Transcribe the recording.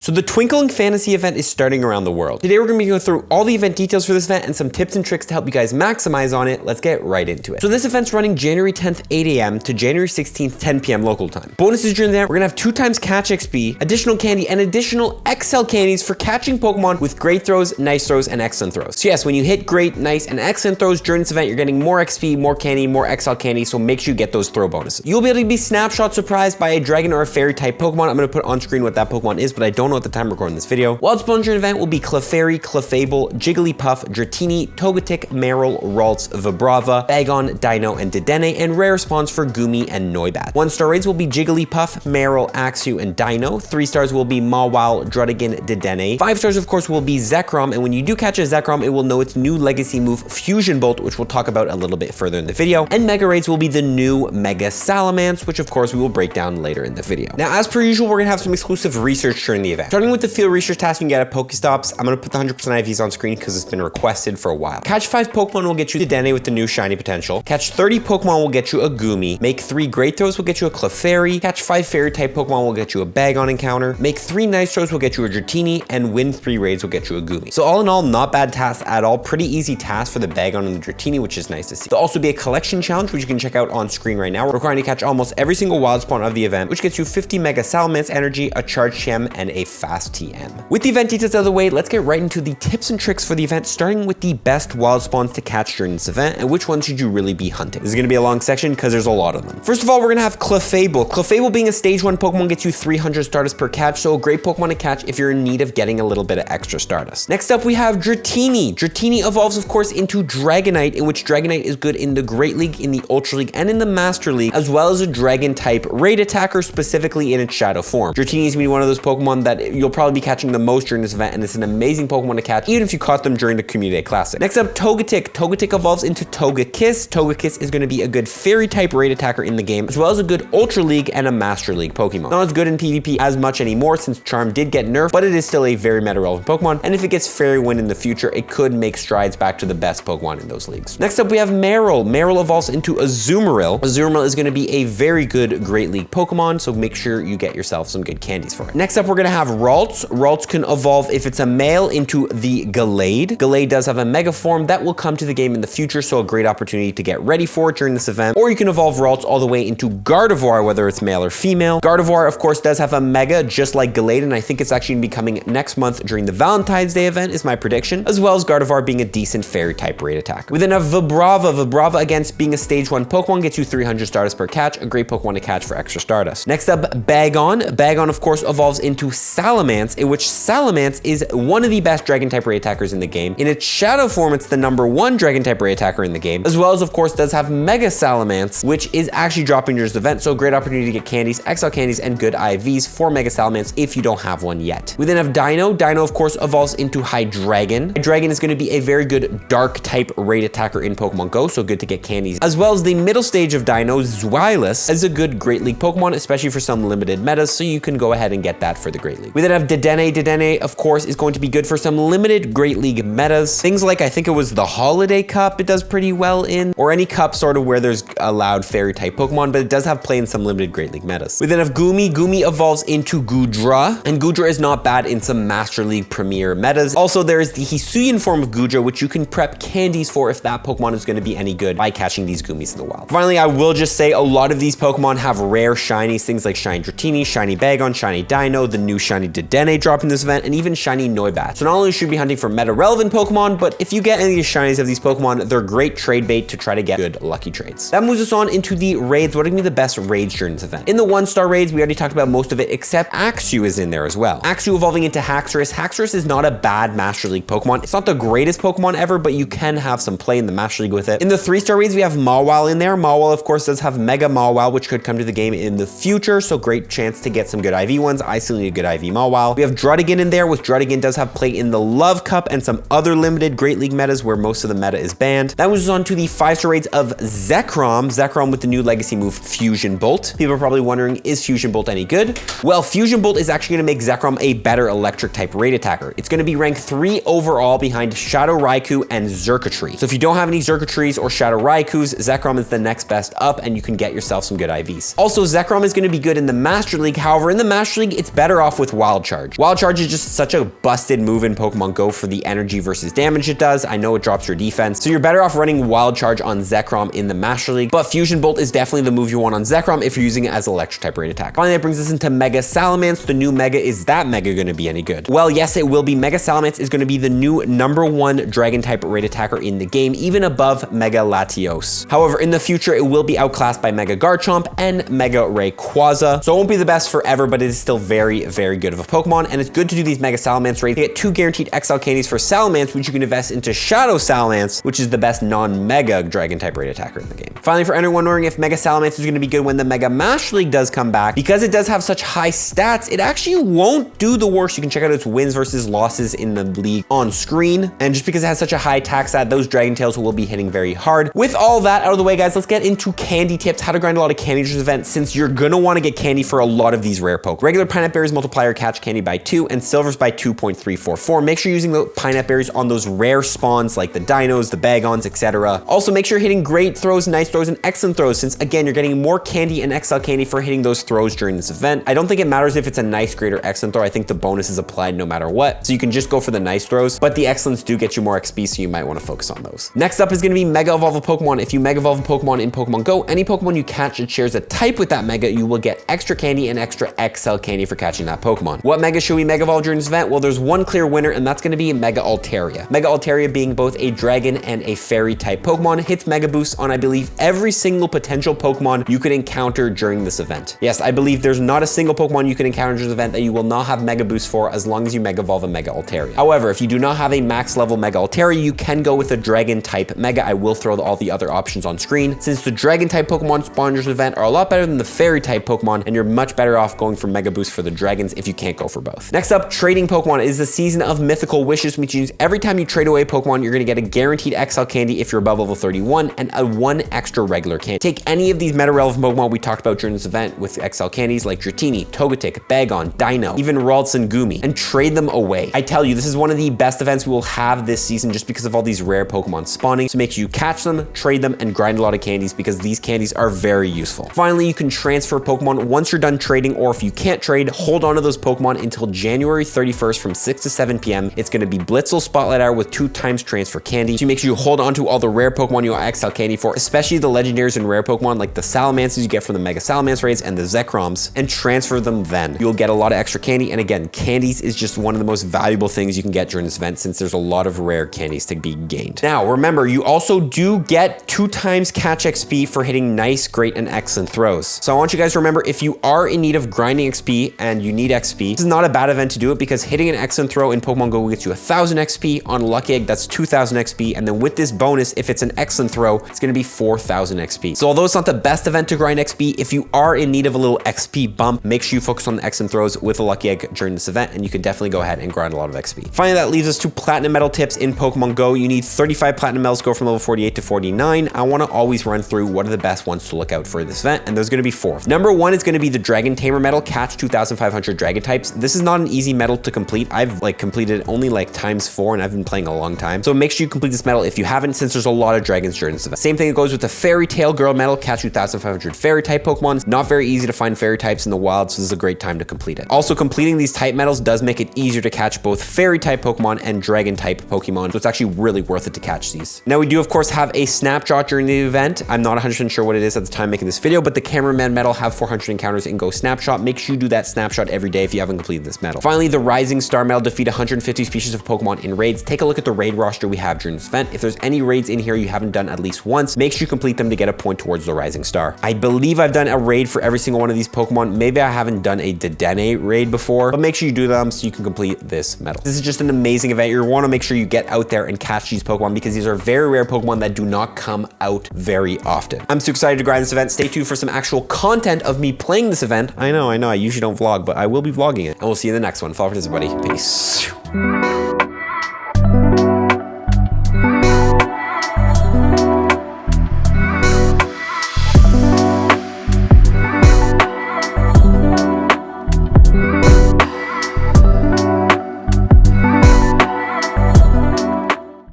So the Twinkling Fantasy event is starting around the world. Today we're going to be going through all the event details for this event and some tips and tricks to help you guys maximize on it. Let's get right into it. So this event's running January 10th, 8 a.m. to January 16th, 10 p.m. local time. Bonuses during the event, we're going to have 2 times catch XP, additional candy, and additional XL candies for catching Pokemon with great throws, nice throws, and excellent throws. So yes, when you hit great, nice, and excellent throws during this event, you're getting more XP, more candy, more XL candy, so make sure you get those throw bonuses. You'll be able to be snapshot surprised by a dragon or a fairy type Pokemon. I'm going to put on screen what that Pokemon is, but I don't know at the time I'm recording this video. Wild Spawn during the event will be Clefairy, Clefable, Jigglypuff, Dratini, Togetic, Marill, Ralts, Vibrava, Bagon, Dino, and Dedenne, and rare spawns for Goomy and Noibat. 1-star raids will be Jigglypuff, Marill, Axew, and Dino. 3 stars will be Mawile, Druddigon, Dedenne. 5 stars, of course, will be Zekrom, and when you do catch a Zekrom, it will know its new legacy move, Fusion Bolt, which we'll talk about a little bit further in the video. And Mega raids will be the new Mega Salamance, which of course we will break down later in the video. Now, as per usual, we're gonna have some exclusive research during the event. Starting with the field research task you can get at Pokestops, I'm gonna put the 100% IVs on screen because it's been requested for a while. Catch 5 Pokemon will get you Dedenne with the new shiny potential. Catch 30 Pokemon will get you a Goomy. Make 3 Great Throws will get you a Clefairy. Catch 5 Fairy type Pokemon will get you a Bagon encounter. Make 3 Nice Throws will get you a Dratini, and win 3 raids will get you a Goomy. So all in all, not bad tasks at all. Pretty easy tasks for the Bagon and the Dratini, which is nice to see. There'll also be a collection challenge, which you can check out on screen right now, requiring you to catch almost every single wild spawn of the event, which gets you 50 Mega Salamance energy, a Charge Gem, and a Fast TM. With the event details out of the way, let's get right into the tips and tricks for the event, starting with the best wild spawns to catch during this event and which ones should you really be hunting. This is going to be a long section because there's a lot of them. First of all, we're going to have Clefable. Clefable being a stage 1 Pokemon gets you 300 Stardust per catch, so a great Pokemon to catch if you're in need of getting a little bit of extra Stardust. Next up, we have Dratini. Dratini evolves, of course, into Dragonite, in which Dragonite is good in the Great League, in the Ultra League, and in the Master League, as well as a Dragon type raid attacker, specifically in its Shadow form. Dratini is going to be one of those Pokemon that you'll probably be catching the most during this event, and it's an amazing Pokemon to catch, even if you caught them during the Community Day Classic. Next up, Togetic. Togetic evolves into Togekiss. Togekiss is going to be a good Fairy type raid attacker in the game, as well as a good Ultra League and a Master League Pokemon. Not as good in PvP as much anymore since Charm did get nerfed, but it is still a very meta relevant Pokemon, and if it gets Fairy Wind in the future, it could make strides back to the best Pokemon in those leagues. Next up, we have Marill. Marill evolves into Azumarill. Azumarill is going to be a very good Great League Pokemon, so make sure you get yourself some good candies for it. Next up, we're going to have Ralts. Ralts can evolve, if it's a male, into the Gallade. Gallade does have a Mega form that will come to the game in the future, so a great opportunity to get ready for it during this event. Or you can evolve Ralts all the way into Gardevoir, whether it's male or female. Gardevoir, of course, does have a Mega, just like Gallade, and I think it's actually going to be coming next month during the Valentine's Day event, is my prediction, as well as Gardevoir being a decent Fairy type raid attack. We then have Vibrava. Vibrava, against being a stage 1 Pokemon, gets you 300 Stardust per catch, a great Pokemon to catch for extra Stardust. Next up, Bagon. Bagon, of course, evolves into Salamance, in which Salamance is one of the best Dragon type raid attackers in the game. In its Shadow form, it's the #1 Dragon type raid attacker in the game, as well as, of course, does have Mega Salamance, which is actually dropping during this event, so a great opportunity to get candies, XL candies, and good IVs for Mega Salamance if you don't have one yet. We then have Dino. Dino, of course, evolves into Hydreigon. Hydreigon is going to be a very good Dark type raid attacker in Pokemon Go, so good to get candies, as well as the middle stage of Dino, Zweilous, is a good Great League Pokemon, especially for some limited metas, so you can go ahead and get that for the Great League. We then have Dedenne. Dedenne, of course, is going to be good for some limited Great League metas. Things like, I think it was the Holiday Cup it does pretty well in, or any cup sort of where there's allowed Fairy type Pokemon, but it does have play in some limited Great League metas. We then have Goomy. Goomy evolves into Goodra, and Goodra is not bad in some Master League Premier metas. Also, there is the Hisuian form of Goodra, which you can prep candies for if that Pokemon is going to be any good by catching these Goomies in the wild. Finally, I will just say a lot of these Pokemon have rare shinies, things like Shiny Dratini, Shiny Bagon, Shiny Dino, the new Shiny Dedenne dropping this event, and even Shiny Noibat. So not only should you be hunting for meta relevant Pokemon, but if you get any of these shinies of these Pokemon, they're great trade bait to try to get good lucky trades. That moves us on into the raids. What are going to be the best raids during this event? In the 1-star raids, we already talked about most of it, except Axew is in there as well. Axew evolving into Haxorus. Haxorus is not a bad Master League Pokemon. It's not the greatest Pokemon ever, but you can have some play in the Master League with it. In the 3-star raids, we have Mawile in there. Mawile, of course, does have Mega Mawile, which could come to the game in the future, so great chance to get some good IV ones. I still need a good IV Mawile. We have Druddigon in there, which Druddigon does have play in the Love Cup and some other limited Great League metas where most of the meta is banned. That moves us on to the 5-star raids of Zekrom. Zekrom with the new legacy move Fusion Bolt. People are probably wondering, is Fusion Bolt any good? Well, Fusion Bolt is actually going to make Zekrom a better electric type raid attacker. It's going to be ranked 3 overall behind Shadow Raikou and Xurkitree. So if you don't have any Xurkitrees or Shadow Raikous, Zekrom is the next best up and you can get yourself some good IVs. Also, Zekrom is going to be good in the Master League. However, in the Master League, it's better off with with Wild Charge. Wild Charge is just such a busted move in Pokemon Go for the energy versus damage it does. I know it drops your defense, so you're better off running Wild Charge on Zekrom in the Master League, but Fusion Bolt is definitely the move you want on Zekrom if you're using it as electric type raid attack. Finally, that brings us into Mega Salamance. The new Mega, is that Mega gonna be any good? Well, yes, it will be. Mega Salamance is gonna be the new #1 dragon type raid attacker in the game, even above Mega Latios. However, in the future, it will be outclassed by Mega Garchomp and Mega Rayquaza, so it won't be the best forever, but it is still very, very good of a Pokemon, and it's good to do these Mega Salamance raids. You get 2 guaranteed XL candies for Salamance, which you can invest into Shadow Salamance, which is the best non-Mega dragon type raid attacker in the game. Finally, for anyone wondering if Mega Salamance is gonna be good when the Mega Master League does come back, because it does have such high stats, it actually won't do the worst. You can check out its wins versus losses in the league on screen, and just because it has such a high attack stat, those Dragon Tails will be hitting very hard. With all that out of the way, guys, let's get into candy tips, how to grind a lot of candy during this event, since you're gonna wanna get candy for a lot of these rare Poke. Regular Pineapple Berries multiplier catch candy by 2, and Silvers by 2.344. Make sure you're using the Pineapple Berries on those rare spawns like the Dinos, the Bagons, etc. Also, make sure you're hitting great throws, nice throws, and excellent throws, since again, you're getting more candy and XL candy for hitting those throws during this event. I don't think it matters if it's a nice, great, or excellent throw. I think the bonus is applied no matter what. So you can just go for the nice throws, but the excellents do get you more XP, so you might want to focus on those. Next up is going to be Mega Evolve a Pokemon. If you Mega Evolve a Pokemon in Pokemon Go, any Pokemon you catch that shares a type with that Mega, you will get extra candy and extra XL candy for catching that Pokemon. What Mega should we Mega Evolve during this event? Well, there's one clear winner, and that's going to be Mega Altaria. Mega Altaria being both a Dragon and a Fairy type Pokemon, hits Mega Boost on, I believe, every single potential Pokemon you could encounter during this event. Yes, I believe there's not a single Pokemon you can encounter during this event that you will not have Mega Boost for as long as you Mega Evolve a Mega Altaria. However, if you do not have a max level Mega Altaria, you can go with a Dragon type Mega. I will throw all the other options on screen, since the Dragon type Pokemon spawned during this event are a lot better than the Fairy type Pokemon, and you're much better off going for Mega Boost for the Dragons if you can't go for both. Next up, trading Pokemon. It is the season of Mythical Wishes, which means every time you trade away Pokemon, you're gonna get a guaranteed XL candy if you're above level 31, and a 1 extra regular candy. Take any of these meta relevant Pokemon we talked about during this event with XL candies like Dratini, Togetic, Bagon, Dino, even Ralts and Gumi, and trade them away. I tell you, this is one of the best events we will have this season just because of all these rare Pokemon spawning. So make sure you catch them, trade them, and grind a lot of candies because these candies are very useful. Finally, you can transfer Pokemon once you're done trading, or if you can't trade, hold on to those Pokemon until January 31st from 6 to 7 p.m. It's going to be Blitzel Spotlight Hour with 2 times transfer candy. So make sure you hold on to all the rare Pokemon you want XL candy for, especially the legendaries and rare Pokemon like the Salamances you get from the Mega Salamance raids and the Zekroms, and transfer them then. You'll get a lot of extra candy, and again, candies is just one of the most valuable things you can get during this event since there's a lot of rare candies to be gained. Now, remember, you also do get 2 times catch XP for hitting nice, great, and excellent throws. So I want you guys to remember, if you are in need of grinding XP and you need XP, this is not a bad event to do it because hitting an excellent throw in Pokemon Go gets you 1,000 XP. On Lucky Egg, that's 2,000 XP. And then with this bonus, if it's an excellent throw, it's going to be 4,000 XP. So although it's not the best event to grind XP, if you are in need of a little XP bump, make sure you focus on the excellent throws with a Lucky Egg during this event, and you can definitely go ahead and grind a lot of XP. Finally, that leaves us to Platinum Medal tips in Pokemon Go. You need 35 Platinum Medals to go from level 48 to 49. I want to always run through what are the best ones to look out for this event, and there's going to be 4. Number 1 is going to be the Dragon Tamer Medal, catch 2,500 Dragon types. This is not an easy medal to complete. I've completed only ×4, and I've been playing a long time. So make sure you complete this medal if you haven't, since there's a lot of dragons during this event. Same thing goes with the Fairy Tail Girl Medal, catch 2,500 Fairy type Pokemon. Not very easy to find Fairy types in the wild, so this is a great time to complete it. Also, completing these type medals does make it easier to catch both Fairy type Pokemon and Dragon type Pokemon, so it's actually really worth it to catch these. Now, we do of course have a snapshot during the event. I'm not 100% sure what it is at the time making this video, but the Cameraman medal have 400 encounters in Go Snapshot. Make sure you do that snapshot every day if you haven't completed this medal. Finally, the Rising Star medal, defeat 150 species of Pokemon in raids. Take a look at the raid roster we have during this event. If there's any raids in here you haven't done at least once, make sure you complete them to get a point towards the Rising Star. I believe I've done a raid for every single one of these Pokemon. Maybe I haven't done a Dedenne raid before, but make sure you do them so you can complete this medal. This is just an amazing event. You want to make sure you get out there and catch these Pokemon because these are very rare Pokemon that do not come out very often. I'm so excited to grind this event. Stay tuned for some actual content of me playing this event. I know, I usually don't vlog, but I will be vlogging it. And we'll see you in the next one. Follow for this, everybody. Peace.